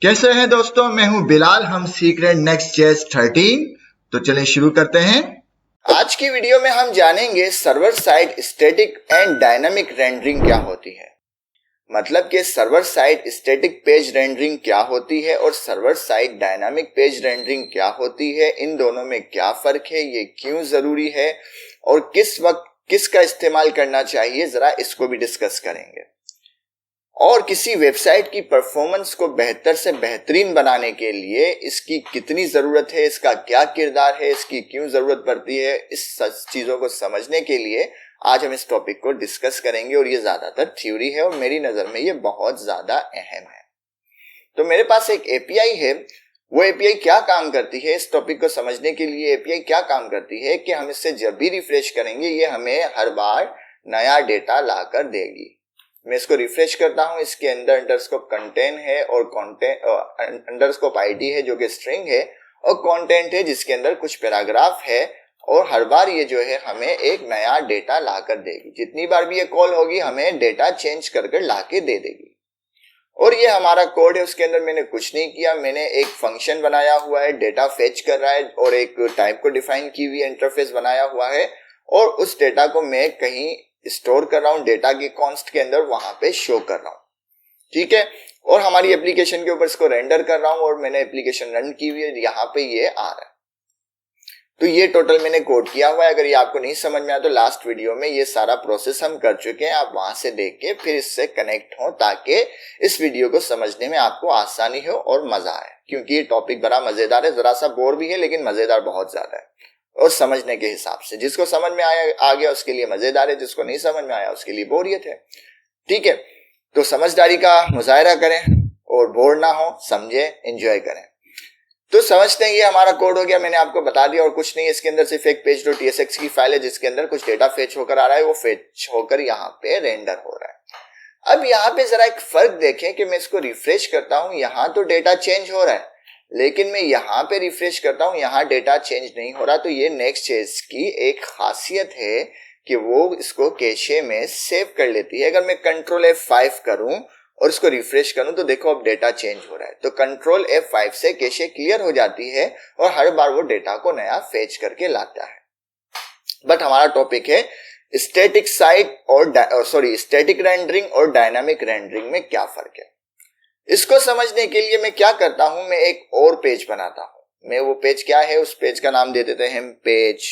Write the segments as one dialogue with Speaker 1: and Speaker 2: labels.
Speaker 1: कैसे हैं दोस्तों। मैं हूं बिलाल। हम सीख रहे हैं Next.js 13। तो चलें शुरू करते हैं। आज की वीडियो में हम जानेंगे server side static and dynamic rendering क्या होती है। मतलब कि server side static page rendering क्या होती है और server side dynamic page rendering क्या होती है, इन दोनों में क्या फर्क है, ये क्यों जरूरी है और किस वक्त किसका इस्तेमाल करना चाहिए, जरा इसको भी डिस्कस करेंगे। और किसी वेबसाइट की परफॉर्मेंस को बेहतर से बेहतरीन बनाने के लिए इसकी कितनी ज़रूरत है, इसका क्या किरदार है, इसकी क्यों ज़रूरत पड़ती है, इस चीज़ों को समझने के लिए आज हम इस टॉपिक को डिस्कस करेंगे। और ये ज़्यादातर थ्योरी है और मेरी नज़र में ये बहुत ज़्यादा अहम है। तो मेरे पास एक एपीआई है। वो एपीआई क्या काम करती है, इस टॉपिक को समझने के लिए एपीआई क्या काम करती है कि हम इससे जब भी रिफ्रेश करेंगे ये हमें हर बार नया डेटा ला कर देगी। मैं इसको रिफ्रेश करता हूं, इसके अंदर अंडरस्कोप कंटेंट है और अंडरस्कोप आईडी है जो कि स्ट्रिंग है, और कंटेंट है जिसके अंदर कुछ पैराग्राफ है, और हर बार ये जो है हमें एक नया डेटा ला कर देगी। जितनी बार भी ये कॉल होगी हमें डेटा चेंज कर ला के दे देगी। और ये हमारा कोड है, उसके अंदर मैंने कुछ नहीं किया। मैंने एक फंक्शन बनाया हुआ है, डेटा फेच कर रहा है और एक टाइप को डिफाइन की हुई इंटरफेस बनाया हुआ है, और उस डेटा को मैं कहीं स्टोर कर रहा हूं डेटा के कॉन्स्ट के अंदर, वहां पे शो कर रहा हूं। ठीक है। और हमारी एप्लीकेशन के ऊपर इसको रेंडर कर रहा हूं और मैंने एप्लीकेशन रन की हुई है, यहाँ पे ये आ रहा है। तो ये टोटल मैंने कोड किया हुआ है। अगर ये आपको नहीं समझ में आया तो लास्ट वीडियो में ये सारा प्रोसेस हम कर चुके हैं, आप वहां से देख के फिर इससे कनेक्ट हो ताकि इस वीडियो को समझने में आपको आसानी हो और मजा आए। क्योंकि ये टॉपिक बड़ा मजेदार है, जरा सा बोर भी है लेकिन मजेदार बहुत ज्यादा है। और समझने के हिसाब से जिसको समझ में आ गया उसके लिए मजेदार है, जिसको नहीं समझ में आया उसके लिए बोरियत है। ठीक है। तो समझदारी का मुजाहरा करें और बोर ना हो, समझे, एंजॉय करें। तो समझते हैं ये हमारा कोड हो गया, मैंने आपको बता दिया और कुछ नहीं। इसके अंदर सिर्फ एक page.tsx की फाइल है जिसके अंदर कुछ डेटा फेच होकर आ रहा है, वो फेच होकर यहाँ पे रेंडर हो रहा है। अब यहाँ पे जरा एक फर्क देखें कि मैं इसको रिफ्रेश करता हूँ, यहाँ तो डेटा चेंज हो रहा है, लेकिन मैं यहाँ पे रिफ्रेश करता हूँ, यहाँ डेटा चेंज नहीं हो रहा। तो ये Next.js की एक खासियत है कि वो इसको कैशे में सेव कर लेती है। अगर मैं Ctrl F5 करूं और इसको रिफ्रेश करूं तो देखो अब डेटा चेंज हो रहा है। तो Ctrl F5 से कैशे क्लियर हो जाती है और हर बार वो डेटा को नया फेच करके लाता है। बट हमारा टॉपिक है स्टैटिक साइड और स्टैटिक रेंडरिंग और डायनामिक रेंडरिंग में क्या फर्क है। इसको समझने के लिए मैं क्या करता हूं, मैं एक और पेज बनाता हूं। मैं वो पेज क्या है, उस पेज का नाम दे देते हैं पेज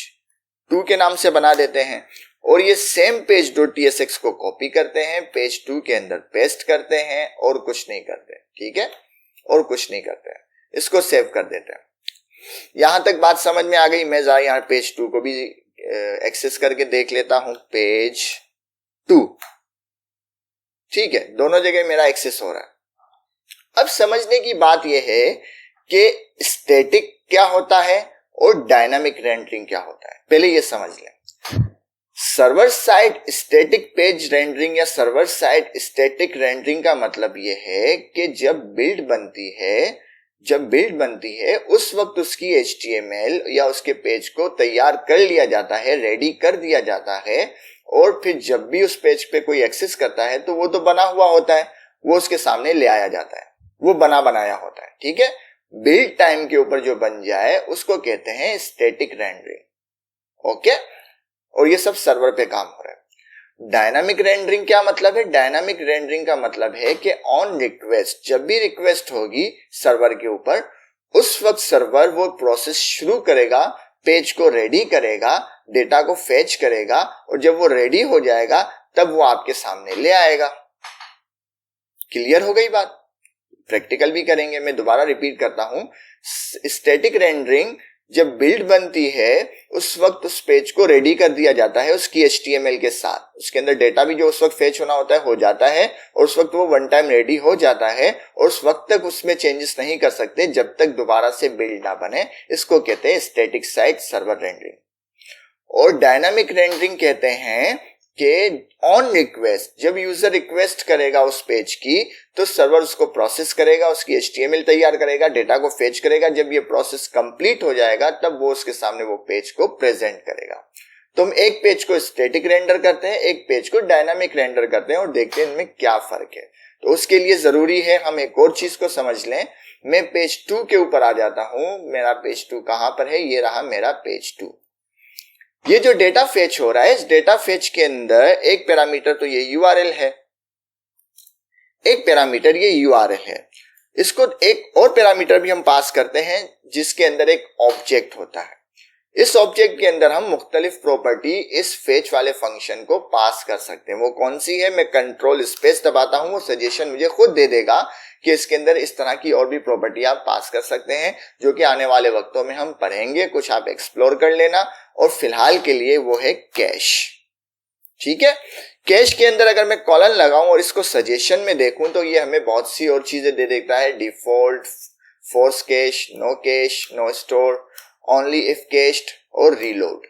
Speaker 1: 2 के नाम से बना देते हैं। और ये सेम page.tsx को कॉपी करते हैं, पेज 2 के अंदर पेस्ट करते हैं और कुछ नहीं करते। ठीक है। और कुछ नहीं करते हैं, इसको सेव कर देते हैं। यहां तक बात समझ में आ गई। मैं जरा यहाँ पेज 2 को भी एक्सेस करके देख लेता हूं, पेज 2। ठीक है, दोनों जगह मेरा एक्सेस हो रहा है। अब समझने की बात यह है कि स्टैटिक क्या होता है और डायनामिक रेंडरिंग क्या होता है। पहले ये समझ लें। Server side static page rendering या सर्वर साइड स्टैटिक रेंडरिंग का मतलब यह है कि जब बिल्ड बनती है उस वक्त उसकी HTML या उसके पेज को तैयार कर लिया जाता है, रेडी कर दिया जाता है। और फिर जब भी उस पेज पे कोई एक्सेस करता है तो वो तो बना हुआ होता है, वो उसके सामने ले आया जाता है, वो बना बनाया होता है। ठीक है। बिल्ड टाइम के ऊपर जो बन जाए उसको कहते हैं स्टैटिक रेंडरिंग। ओके। और ये सब सर्वर पे काम हो रहा है। डायनामिक रेंडरिंग क्या मतलब है? डायनामिक रेंडरिंग का मतलब है कि ऑन रिक्वेस्ट, जब भी रिक्वेस्ट होगी सर्वर के ऊपर, उस वक्त सर्वर वो प्रोसेस शुरू करेगा, पेज को रेडी करेगा, डेटा को फेच करेगा, और जब वो रेडी हो जाएगा तब वो आपके सामने ले आएगा। क्लियर हो गई बात? प्रैक्टिकल भी करेंगे। मैं दोबारा रिपीट करता हूं, स्टैटिक रेंडरिंग जब बिल्ड बनती है उस वक्त उस पेज को रेडी कर दिया जाता है उसकी HTML के साथ। उसके अंदर डेटा भी जो उस वक्त फेच होना होता है हो जाता है, और उस वक्त वो वन टाइम रेडी हो जाता है, और उस वक्त तक उसमें चेंजेस नहीं कर सकते जब तक दोबारा से बिल्ड ना बने। इसको कहते हैं स्टैटिक साइट सर्वर रेंडरिंग। और डायनामिक रेंडरिंग कहते हैं कि ऑन रिक्वेस्ट, जब यूजर रिक्वेस्ट करेगा उस पेज की तो सर्वर उसको प्रोसेस करेगा, उसकी HTML तैयार करेगा, डेटा को फेच करेगा। जब ये प्रोसेस कंप्लीट हो जाएगा तब वो उसके सामने वो पेज को प्रेजेंट करेगा। तो हम एक पेज को स्टैटिक रेंडर करते हैं, एक पेज को डायनामिक रेंडर करते हैं, और देखते हैं इनमें क्या फर्क है। तो उसके लिए जरूरी है हम एक और चीज को समझ लें। मैं पेज 2 के ऊपर आ जाता हूं। मेरा पेज 2 कहां पर है? ये रहा मेरा पेज 2। ये जो डेटा फेच हो रहा है, इस डेटा फेच के अंदर एक पैरामीटर तो ये यूआरएल है, एक पैरामीटर ये यूआरएल है। इसको एक और पैरामीटर भी हम पास करते हैं जिसके अंदर एक ऑब्जेक्ट होता है। इस ऑब्जेक्ट के अंदर हम मुख्तलिफ प्रॉपर्टी इस फेच वाले फंक्शन को पास कर सकते हैं। वो कौन सी है? मैं कंट्रोल स्पेस दबाता हूं, वो सजेशन मुझे खुद दे देगा कि इसके अंदर इस तरह की और भी प्रॉपर्टी आप पास कर सकते हैं, जो कि आने वाले वक्तों में हम पढ़ेंगे। कुछ आप एक्सप्लोर कर लेना। और फिलहाल के लिए वो है कैश। ठीक है, कैश के अंदर अगर मैं कॉलन लगाऊं और इसको सजेशन में देखूं तो ये हमें बहुत सी और चीजें दे देता है। Default, force cache, no store, only if cached और रीलोड।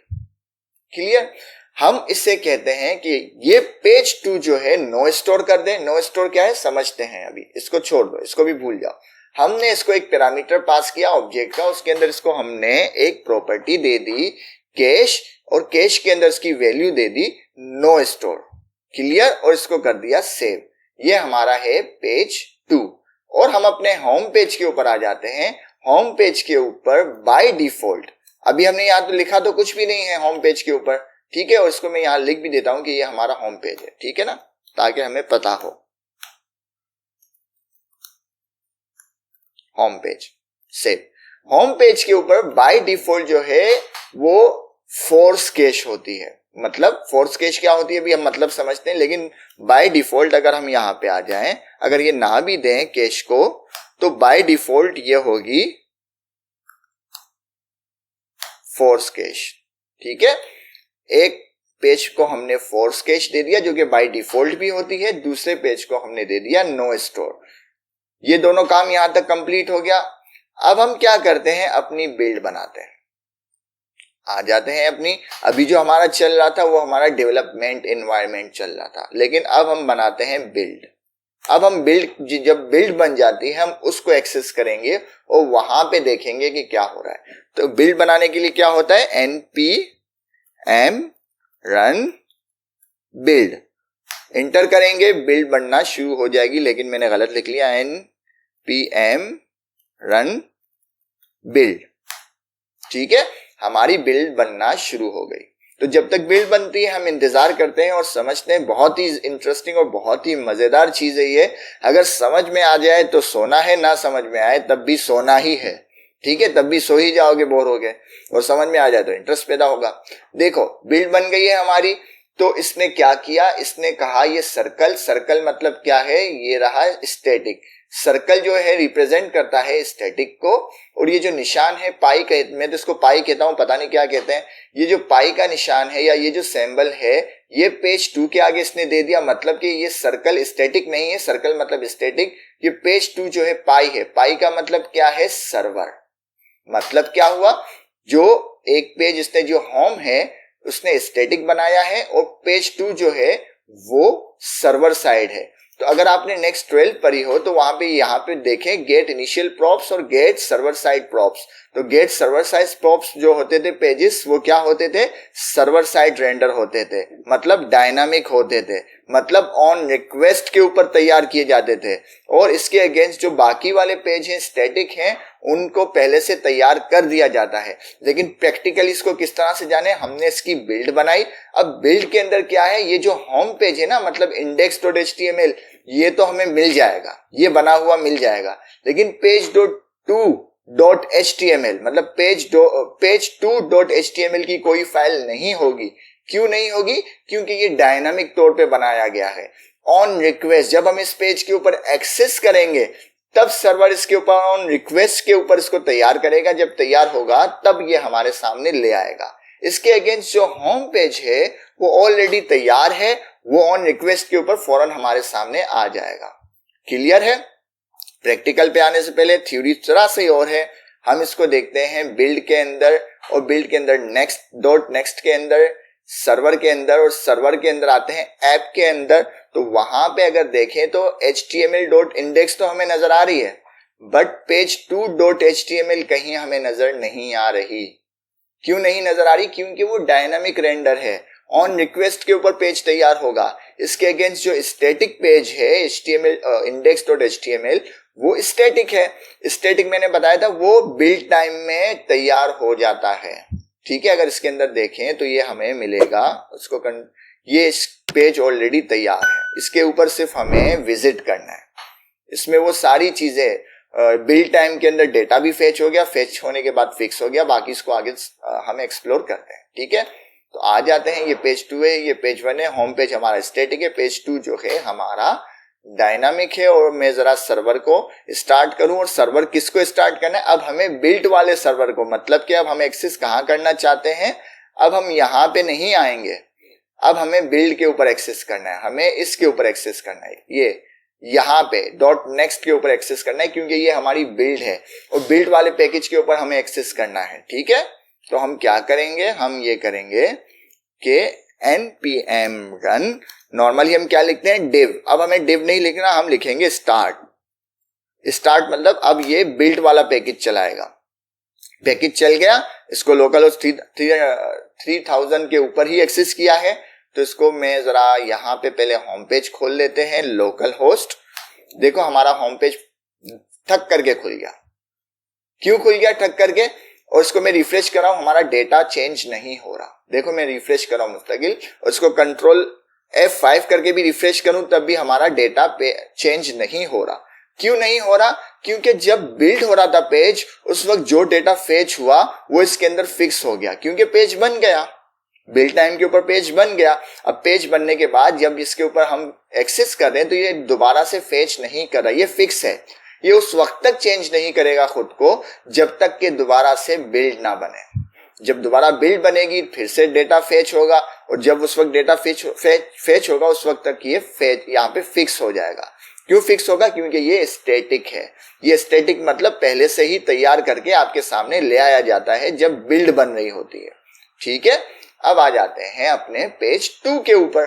Speaker 1: क्लियर? हम इससे कहते हैं कि ये पेज 2 जो है नो स्टोर कर दे। नो स्टोर क्या है समझते हैं अभी, इसको छोड़ दो, इसको भी भूल जाओ। हमने इसको एक पैरामीटर पास किया ऑब्जेक्ट का, उसके अंदर इसको हमने एक प्रॉपर्टी दे दी कैश, और कैश के अंदर इसकी वैल्यू दे दी नो स्टोर। क्लियर? और इसको कर दिया सेव। ये हमारा है पेज 2। और हम अपने होम पेज के ऊपर आ जाते हैं। होम पेज के ऊपर बाय डिफॉल्ट, अभी हमने यहां तो लिखा तो कुछ भी नहीं है होम पेज के ऊपर, ठीक है, और इसको मैं यहां लिख भी देता हूं कि ये हमारा होम पेज है, ठीक है ना, ताकि हमें पता हो। Home page save. Home page के ऊपर बाय डिफॉल्ट जो है वो फोर्स कैश होती है। मतलब फोर्स कैश क्या होती है अभी हम मतलब समझते हैं, लेकिन बाय डिफॉल्ट अगर हम यहां पे आ जाएं, अगर ये ना भी दें कैश को, तो बाय डिफॉल्ट ये होगी फोर्स कैश। ठीक है, एक पेज को हमने फोर्स कैश दे दिया जो कि बाय डिफॉल्ट भी होती है, दूसरे पेज को हमने दे दिया नो स्टोर। ये दोनों काम यहां तक कंप्लीट हो गया। अब हम क्या करते हैं, अपनी बिल्ड बनाते हैं। आ जाते हैं अपनी, अभी जो हमारा चल रहा था वो हमारा डेवलपमेंट एनवायरनमेंट चल रहा था, लेकिन अब हम बनाते हैं बिल्ड। अब हम बिल्ड, जब बिल्ड बन जाती है हम उसको एक्सेस करेंगे और वहां पे देखेंगे कि क्या हो रहा है। तो बिल्ड बनाने के लिए क्या होता है, npm run build इंटर करेंगे, बिल्ड बनना शुरू हो जाएगी। लेकिन मैंने गलत लिख लिया, npm run build। ठीक है, हमारी बिल्ड बनना शुरू हो गई। तो जब तक बिल्ड बनती है हम इंतजार करते हैं और समझते हैं। बहुत ही इंटरेस्टिंग और बहुत ही मजेदार चीज है ये। अगर समझ में आ जाए तो सोना है, ना समझ में आए तब भी सोना ही है। ठीक है, तब भी सो ही जाओगे बोर हो गए, और समझ में आ जाए तो इंटरेस्ट पैदा होगा। देखो बिल्ड बन गई है हमारी। तो इसने क्या किया, इसने कहा ये सर्कल मतलब क्या है, ये रहा स्टैटिक। सर्कल जो है रिप्रेजेंट करता है स्टैटिक को, और ये जो निशान है पाई का, मैं तो इसको पाई कहता हूं, पता नहीं क्या कहते हैं। ये जो पाई का निशान है या ये जो सिंबल है, ये पेज 2 के आगे इसने दे दिया। मतलब कि ये सर्कल स्टैटिक नहीं है, सर्कल मतलब स्टैटिक। ये पेज 2 जो है पाई है। पाई का मतलब क्या है, सर्वर। मतलब क्या हुआ, जो एक पेज इसने जो होम है उसने स्टैटिक बनाया है, और पेज 2 जो है वो सर्वर साइड है। तो अगर आपने नेक्स्ट 12 पढ़ी हो तो वहां पे यहाँ पे देखें गेट इनिशियल प्रॉप्स और गेट सर्वर साइड प्रॉप्स। तो गेट सर्वर साइड प्रॉप्स जो होते थे पेजेस, वो क्या होते थे, सर्वर साइड रेंडर होते थे, मतलब डायनामिक होते थे, मतलब ऑन रिक्वेस्ट के ऊपर तैयार किए जाते थे। और इसके अगेंस्ट जो बाकी वाले पेज हैं स्टैटिक हैं, उनको पहले से तैयार कर दिया जाता है। लेकिन प्रैक्टिकली इसको किस तरह से जाने, हमने इसकी बिल्ड बनाई। अब बिल्ड के अंदर क्या है, ये जो होम पेज है ना, मतलब index.html, ये तो हमें मिल जाएगा, ये बना हुआ मिल जाएगा। लेकिन page2.html मतलब page2.html की कोई फाइल नहीं होगी। क्यों नहीं होगी, क्योंकि ये डायनामिक तौर पे बनाया गया है। ऑन रिक्वेस्ट जब हम इस पेज के ऊपर एक्सेस करेंगे तब सर्वर इसके ऊपर ऑन रिक्वेस्ट के ऊपर इसको तैयार करेगा। जब तैयार होगा तब ये हमारे सामने ले आएगा। इसके अगेंस्ट जो होम पेज है वो ऑलरेडी तैयार है, वो ऑन रिक्वेस्ट के ऊपर फौरन हमारे सामने आ जाएगा। क्लियर है? प्रैक्टिकल पे आने से पहले थ्योरी जरा से और है। हम इसको देखते हैं बिल्ड के अंदर, और बिल्ड के अंदर नेक्स्ट के अंदर, सर्वर के अंदर, और सर्वर के अंदर आते हैं ऐप के अंदर। तो वहां पे अगर देखें तो html.index तो हमें नजर आ रही है, बट page2.html कहीं हमें नजर नहीं आ रही। क्यों नहीं नजर आ रही, क्योंकि वो डायनामिक रेंडर है। ऑन रिक्वेस्ट के ऊपर पेज तैयार होगा। इसके अगेंस्ट जो स्टैटिक पेज है HTML index.html वो स्टैटिक है। स्टैटिक मैंने बताया था वो बिल्ड टाइम में तैयार हो जाता है। ठीक है, अगर इसके अंदर देखें तो ये हमें मिलेगा ये पेज ऑलरेडी तैयार है, इसके ऊपर सिर्फ हमें विजिट करना है। इसमें वो सारी चीजें बिल्ड टाइम के अंदर डेटा भी फेच हो गया, फेच होने के बाद फिक्स हो गया, बाकी इसको आगे हम एक्सप्लोर करते हैं। ठीक है, तो आ जाते हैं। ये पेज 2 है, ये पेज 1 है। होम पेज हमारा स्टैटिक है, पेज 2 जो है हमारा डायनामिक है। और मैं जरा सर्वर को स्टार्ट करूं, और सर्वर किसको स्टार्ट करना है, अब हमें बिल्ट वाले सर्वर को, मतलब कि अब हम एक्सेस कहां करना चाहते हैं, अब हम यहां पे नहीं आएंगे, अब हमें बिल्ड के ऊपर एक्सेस करना है, हमें इसके ऊपर एक्सेस करना है, ये यहाँ पे .next के ऊपर एक्सेस करना है, क्योंकि ये हमारी बिल्ड है और बिल्ड वाले पैकेज के ऊपर हमें एक्सेस करना है। ठीक है, तो हम क्या करेंगे, हम ये करेंगे कि npm run, नॉर्मली हम क्या लिखते हैं div, अब हमें div नहीं लिखना, हम लिखेंगे start मतलब अब ये बिल्ड वाला पैकेज चलाएगा। पैकेज चल गया, इसको लोकल होस्ट 3000 के ऊपर ही एक्सेस किया है, तो इसको मैं जरा यहाँ पे पहले होम पेज खोल लेते हैं, लोकल होस्ट। देखो हमारा होम पेज ठक करके खुल गया। क्यों खुल गया ठक करके? और इसको मैं रिफ्रेश कर रहा हूं, हमारा डेटा चेंज नहीं हो रहा। देखो मैं रिफ्रेश कर रहा हूं मुस्तकिल, और इसको कंट्रोल F5 करके भी रिफ्रेश करूं तब भी हमारा डेटा चेंज नहीं हो रहा। क्यों नहीं हो रहा? क्योंकि जब बिल्ड हो रहा था पेज, उस वक्त जो डेटा फेच हुआ वो इसके अंदर फिक्स हो गया, क्योंकि पेज बन गया, बिल्ड टाइम के ऊपर पेज बन गया। अब पेज बनने के बाद जब इसके ऊपर हम एक्सेस कर रहे हैं तो ये दोबारा से फेच नहीं कर रहा, ये फिक्स है। ये उस वक्त तक चेंज नहीं करेगा खुद को जब तक कि दोबारा से बिल्ड ना बने। जब दोबारा बिल्ड बनेगी फिर से डेटा फेच होगा, और जब उस वक्त डेटा फेच होगा उस वक्त तक ये फेच यहाँ पे फिक्स हो जाएगा। क्यों फिक्स होगा? क्योंकि ये स्टैटिक है। ये स्टैटिक मतलब पहले से ही तैयार करके आपके सामने ले आया जाता है जब बिल्ड बन रही होती है। ठीक है, अब आ जाते हैं अपने पेज 2 के ऊपर।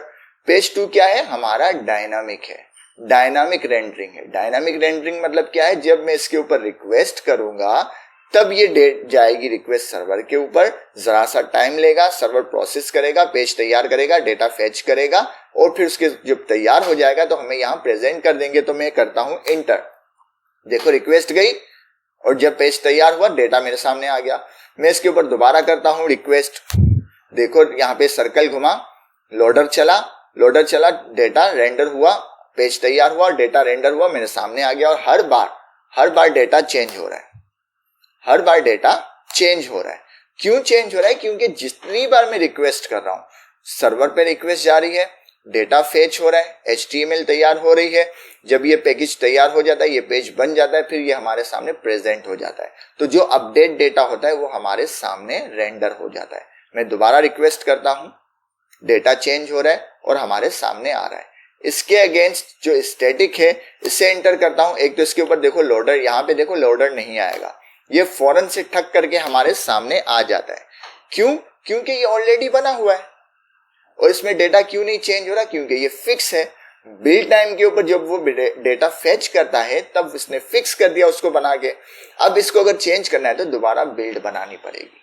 Speaker 1: पेज 2 क्या है? हमारा डायनामिक है, डायनामिक रेंडरिंग है। डायनामिक रेंडरिंग मतलब क्या है? जब मैं इसके ऊपर रिक्वेस्ट करूंगा तब ये जाएगी रिक्वेस्ट सर्वर के ऊपर, जरा सा टाइम लेगा, सर्वर प्रोसेस करेगा, पेज तैयार करेगा, डेटा फेच करेगा, और फिर उसके जब तैयार हो जाएगा तो हमें यहाँ प्रेजेंट कर देंगे। तो मैं करता हूं इंटर, देखो रिक्वेस्ट गई और जब पेज तैयार हुआ डेटा मेरे सामने आ गया। मैं इसके ऊपर दोबारा करता हूं रिक्वेस्ट, देखो यहाँ पे सर्कल घुमा, लोडर चला, डेटा रेंडर हुआ, पेज तैयार हुआ, डेटा रेंडर हुआ, मेरे सामने आ गया। और हर बार डेटा चेंज हो रहा है, हर बार डेटा चेंज हो रहा है। क्यों चेंज हो रहा है? क्योंकि जितनी बार मैं रिक्वेस्ट कर रहा हूं सर्वर पे रिक्वेस्ट जा रही है, डेटा फेच हो रहा है, HTML तैयार हो रही है। जब ये पैकेज तैयार हो जाता है, ये पेज बन जाता है, फिर ये हमारे सामने प्रेजेंट हो जाता है। तो जो अपडेट डेटा होता है वो हमारे सामने रेंडर हो जाता है। मैं दोबारा रिक्वेस्ट करता हूं, डेटा चेंज हो रहा है और हमारे सामने आ रहा है। इसके अगेंस्ट जो स्टैटिक है इसे एंटर करता हूं, एक तो इसके ऊपर देखो लोडर, यहाँ पे देखो लोडर नहीं आएगा, ये फौरन से ठक करके हमारे सामने आ जाता है। क्यों? क्योंकि ये ऑलरेडी बना हुआ है। और इसमें डेटा क्यों नहीं चेंज हो रहा? क्योंकि ये फिक्स है। बिल्ड टाइम के ऊपर जब वो डेटा फेच करता है तब इसने फिक्स कर दिया उसको बना के। अब इसको अगर चेंज करना है तो दोबारा बिल्ड बनानी पड़ेगी।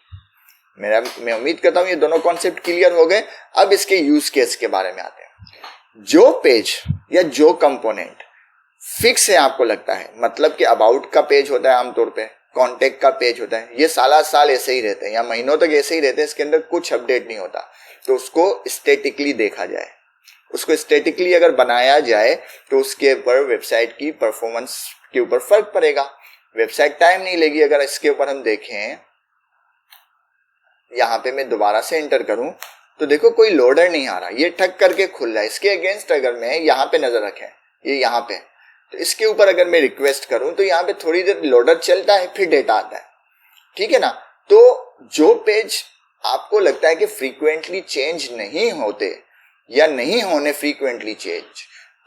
Speaker 1: मैं उम्मीद करता हूं ये दोनों कॉन्सेप्ट क्लियर हो गए। अब इसके यूज केस के बारे में आते हैं। जो पेज या जो कंपोनेंट फिक्स है आपको लगता है, मतलब कि अबाउट का पेज होता है आमतौर पे, कॉन्टेक्ट का पेज होता है, ये साल ऐसे ही रहते हैं या महीनों तक ऐसे ही रहते हैं, इसके अंदर कुछ अपडेट नहीं होता, तो उसको स्टैटिकली देखा जाए, उसको स्टैटिकली अगर बनाया जाए तो उसके ऊपर वेबसाइट की परफॉर्मेंस के ऊपर फर्क पड़ेगा। वेबसाइट टाइम नहीं लेगी। अगर इसके ऊपर हम देखें, यहाँ पे मैं दोबारा से एंटर करूं तो देखो कोई लोडर नहीं आ रहा, ये ठक करके खुल रहा है। इसके अगेंस्ट अगर मैं यहाँ पे नजर रखें, ये यहाँ पे, तो इसके ऊपर अगर मैं रिक्वेस्ट करूं तो यहाँ पे थोड़ी देर लोडर चलता है, फिर डेटा आता है। ठीक है ना? तो जो पेज आपको लगता है कि फ्रीक्वेंटली चेंज नहीं होते या नहीं होने फ्रीक्वेंटली चेंज,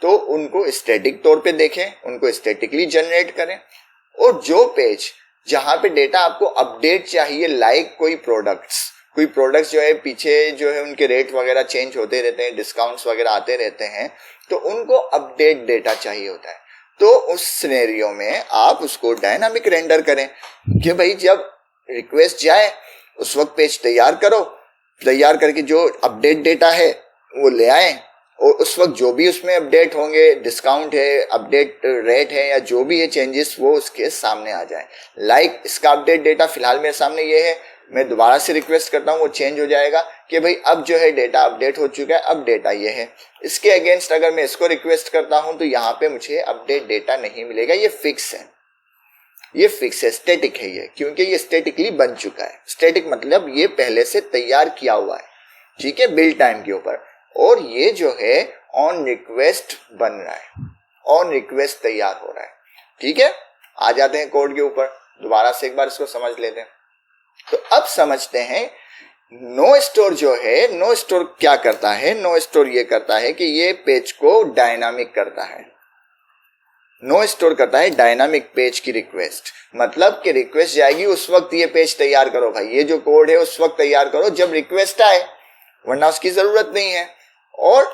Speaker 1: तो उनको स्टैटिक तौर पे देखें, उनको स्टैटिकली जनरेट करें। और जो पेज जहां पे डेटा आपको अपडेट चाहिए, लाइक कोई प्रोडक्ट्स जो है पीछे जो है उनके रेट वगैरह चेंज होते रहते हैं, डिस्काउंट्स वगैरह आते रहते हैं, तो उनको अपडेट डेटा चाहिए होता है। तो उस सिनेरियो में आप उसको डायनामिक रेंडर करें कि भाई जब रिक्वेस्ट जाए उस वक्त पेज तैयार करो, तैयार करके जो अपडेट डेटा है वो ले आए और उस वक्त जो भी उसमें अपडेट होंगे, डिस्काउंट है, अपडेट रेट है या जो भी है चेंजेस, वो उसके सामने आ जाए। लाइक इसका अपडेट डेटा फिलहाल मेरे सामने ये है, मैं दोबारा से रिक्वेस्ट करता हूँ वो चेंज हो जाएगा कि भाई अब जो है डेटा अपडेट हो चुका है, अब डेटा ये है। इसके अगेंस्ट अगर मैं इसको रिक्वेस्ट करता हूँ तो यहाँ पे मुझे अपडेट डेटा नहीं मिलेगा। ये फिक्स है, ये फिक्स है, स्टैटिक है ये, क्योंकि ये स्टैटिकली बन चुका है। स्टैटिक मतलब ये पहले से तैयार किया हुआ है, ठीक है, बिल्ड टाइम के ऊपर। और ये जो है ऑन रिक्वेस्ट बन रहा है, ऑन रिक्वेस्ट तैयार हो रहा है, ठीक है। आ जाते हैं कोड के ऊपर, दोबारा से एक बार इसको समझ लेते हैं। तो अब समझते हैं नो स्टोर जो है, नो स्टोर क्या करता है। नो स्टोर ये करता है कि ये पेज को डायनामिक करता है। नो स्टोर करता है डायनामिक पेज की रिक्वेस्ट, मतलब कि रिक्वेस्ट जाएगी उस वक्त ये पेज तैयार करो भाई, ये जो कोड है उस वक्त तैयार करो जब रिक्वेस्ट आए, वरना उसकी जरूरत नहीं है। और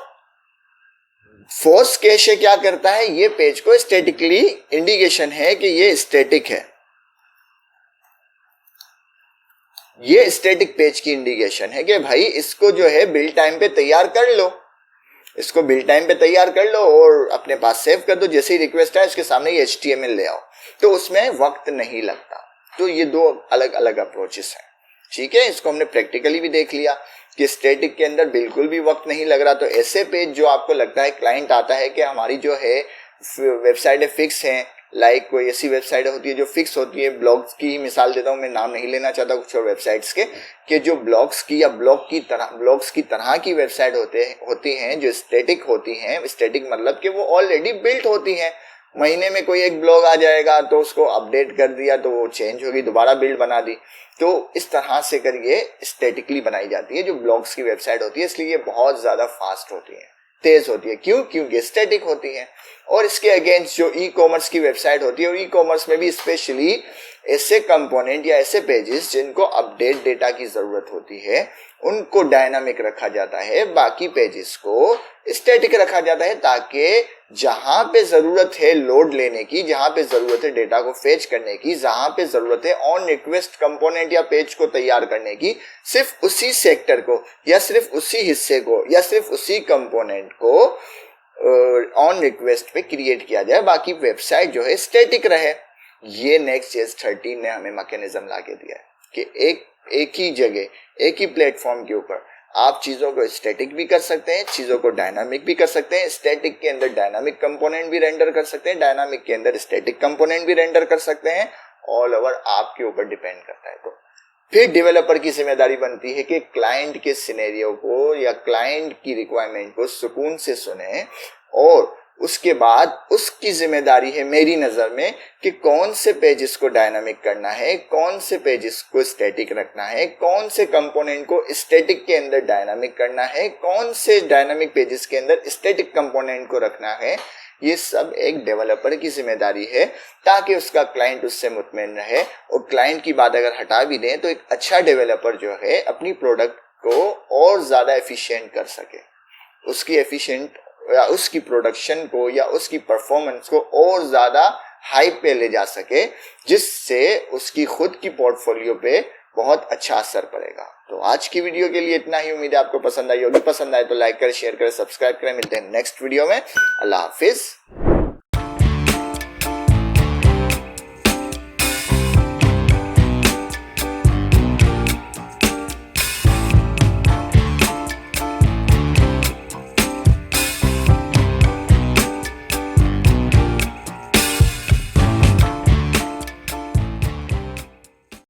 Speaker 1: फोर्स कैशे क्या करता है, ये पेज को स्टैटिकली इंडिकेशन है कि ये स्टैटिक है, ये स्टैटिक पेज की इंडिकेशन है कि भाई इसको जो है बिल्ड टाइम पे तैयार कर लो, इसको बिल्ड टाइम पे तैयार कर लो और अपने पास सेव कर दो। जैसे ही रिक्वेस्ट है उसके सामने ये HTML ले आओ, तो उसमें वक्त नहीं लगता। तो ये दो अलग अलग अप्रोचेस हैं, ठीक है। इसको हमने प्रैक्टिकली भी देख लिया कि स्टैटिक के अंदर बिल्कुल भी वक्त नहीं लग रहा। तो ऐसे पेज जो आपको लगता है, क्लाइंट आता है कि हमारी जो है वेबसाइट फिक्स है, लाइक कोई ऐसी वेबसाइट होती है जो फिक्स होती है, ब्लॉग्स की ही मिसाल देता हूँ, मैं नाम नहीं लेना चाहता कुछ और वेबसाइट्स के, कि जो ब्लॉग्स की या ब्लॉग्स की तरह की वेबसाइट होती हैं जो स्टैटिक होती हैं। स्टैटिक मतलब कि वो ऑलरेडी बिल्ट होती हैं, महीने में कोई एक ब्लॉग आ जाएगा तो उसको अपडेट कर दिया तो वो चेंज होगी, दोबारा बिल्ड बना दी। तो इस तरह से कर ये स्टैटिकली बनाई जाती है जो ब्लॉग्स की वेबसाइट होती है, इसलिए ये बहुत ज्यादा फास्ट होती है, तेज होती है। क्यों? क्योंकि स्टैटिक होती है। और इसके अगेंस्ट जो ई कॉमर्स की वेबसाइट होती है, और ई कॉमर्स में भी स्पेशली ऐसे कंपोनेंट या ऐसे पेजेस जिनको अपडेट डेटा की जरूरत होती है, उनको डायनामिक रखा जाता है, बाकी पेजेस को स्टैटिक रखा जाता है, ताकि जहां पे जरूरत है लोड लेने की, जहां पे जरूरत है डेटा को फेच करने की, जहां पे जरूरत है ऑन रिक्वेस्ट कंपोनेंट या पेज को तैयार करने की, सिर्फ उसी सेक्टर को या सिर्फ उसी हिस्से को या सिर्फ उसी कंपोनेंट को ऑन रिक्वेस्ट पे क्रिएट किया जाए, बाकी वेबसाइट जो है स्टैटिक रहे। ये Next.js 13 ने हमें मैकेनिज्म ला के दिया है कि एक ही जगह, एक ही प्लेटफॉर्म के ऊपर आप चीजों को स्टैटिक भी कर सकते हैं, चीजों को डायनामिक भी कर सकते हैं। स्टैटिक के अंदर डायनामिक कंपोनेंट भी रेंडर कर सकते हैं, डायनामिक के अंदर स्टैटिक कंपोनेंट भी रेंडर कर सकते हैं। ऑल ओवर आपके ऊपर डिपेंड करता है। तो फिर डेवलपर की जिम्मेदारी बनती है कि क्लाइंट के सिनेरियो को या क्लाइंट की रिक्वायरमेंट को सुकून से सुने, और उसके बाद उसकी जिम्मेदारी है मेरी नजर में कि कौन से पेजेस को डायनामिक करना है, कौन से पेजेस को स्टैटिक रखना है, कौन से कंपोनेंट को स्टैटिक के अंदर डायनामिक करना है, कौन से डायनामिक पेजेस के अंदर स्टैटिक कंपोनेंट को रखना है। ये सब एक डेवलपर की जिम्मेदारी है, ताकि उसका क्लाइंट उससे मुतमईन रहे। और क्लाइंट की बात अगर हटा भी दें तो एक अच्छा डेवलपर जो है अपनी प्रोडक्ट को और ज्यादा एफिशिएंट कर सके, उसकी एफिशिएंट या उसकी प्रोडक्शन को या उसकी परफॉर्मेंस को और ज्यादा हाई पे ले जा सके, जिससे उसकी खुद की पोर्टफोलियो पे बहुत अच्छा असर पड़ेगा। तो आज की वीडियो के लिए इतना ही। उम्मीद है आपको पसंद आई होगी। पसंद आए तो लाइक करें, शेयर करें, सब्सक्राइब करें। मिलते हैं नेक्स्ट वीडियो में। अल्लाह हाफिज।